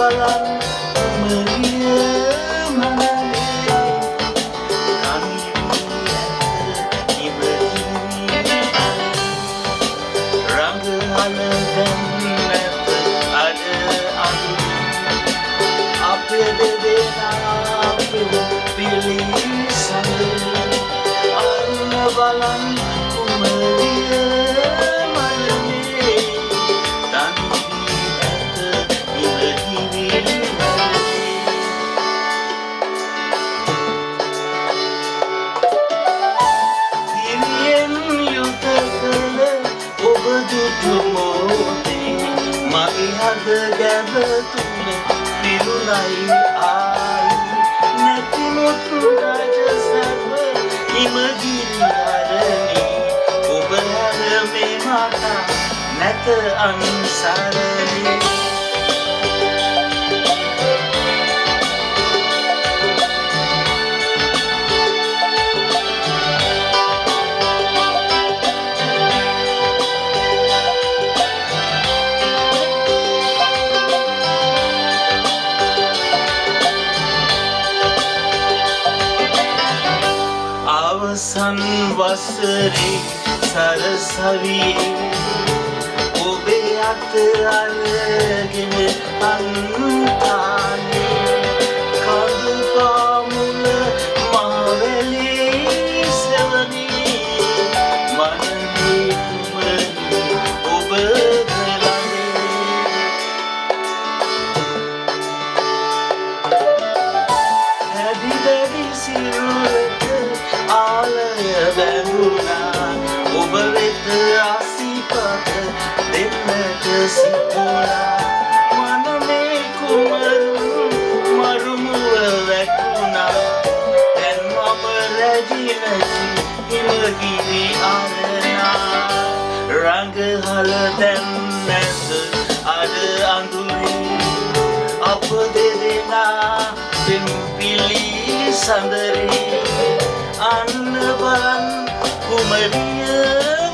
බලන් කුමරිය මනලේ කමිවී ඇත ඉවහිනි රංගහල දැන් නැත අද අඳුර අපේ දෙදෙනා පිළිසඳ අන්න බලන් කුමරිය මගේ හද ගැබ තුල පිරුණයි ආයි නැතිමුත් රජසැප හිමගිරි හරණි ඔබ හැර මේ මතා නැත අන්සරණි අවසන් වසරේ සරසවියේ ඔබේ අත අරගෙන අන්තානේ කඳු පාමුල මාවැලේ සෙවනේ මනසේ කුමරි ඔබ ළඟේ හැදි දැඩි සිරුරට ආලය බැඳුනා ඔබ වෙත ආසිපත දෙන්නට සිතුනා මනමේ කුමරු මරුමුව වැටුණා දැන් මම රැජිනසි හිමගිරි අරනා රංගහල දැන් නැත අද අඳුරේ අප දෙදෙනා පිළි සඳරේ අන්න බලන් කුමරිය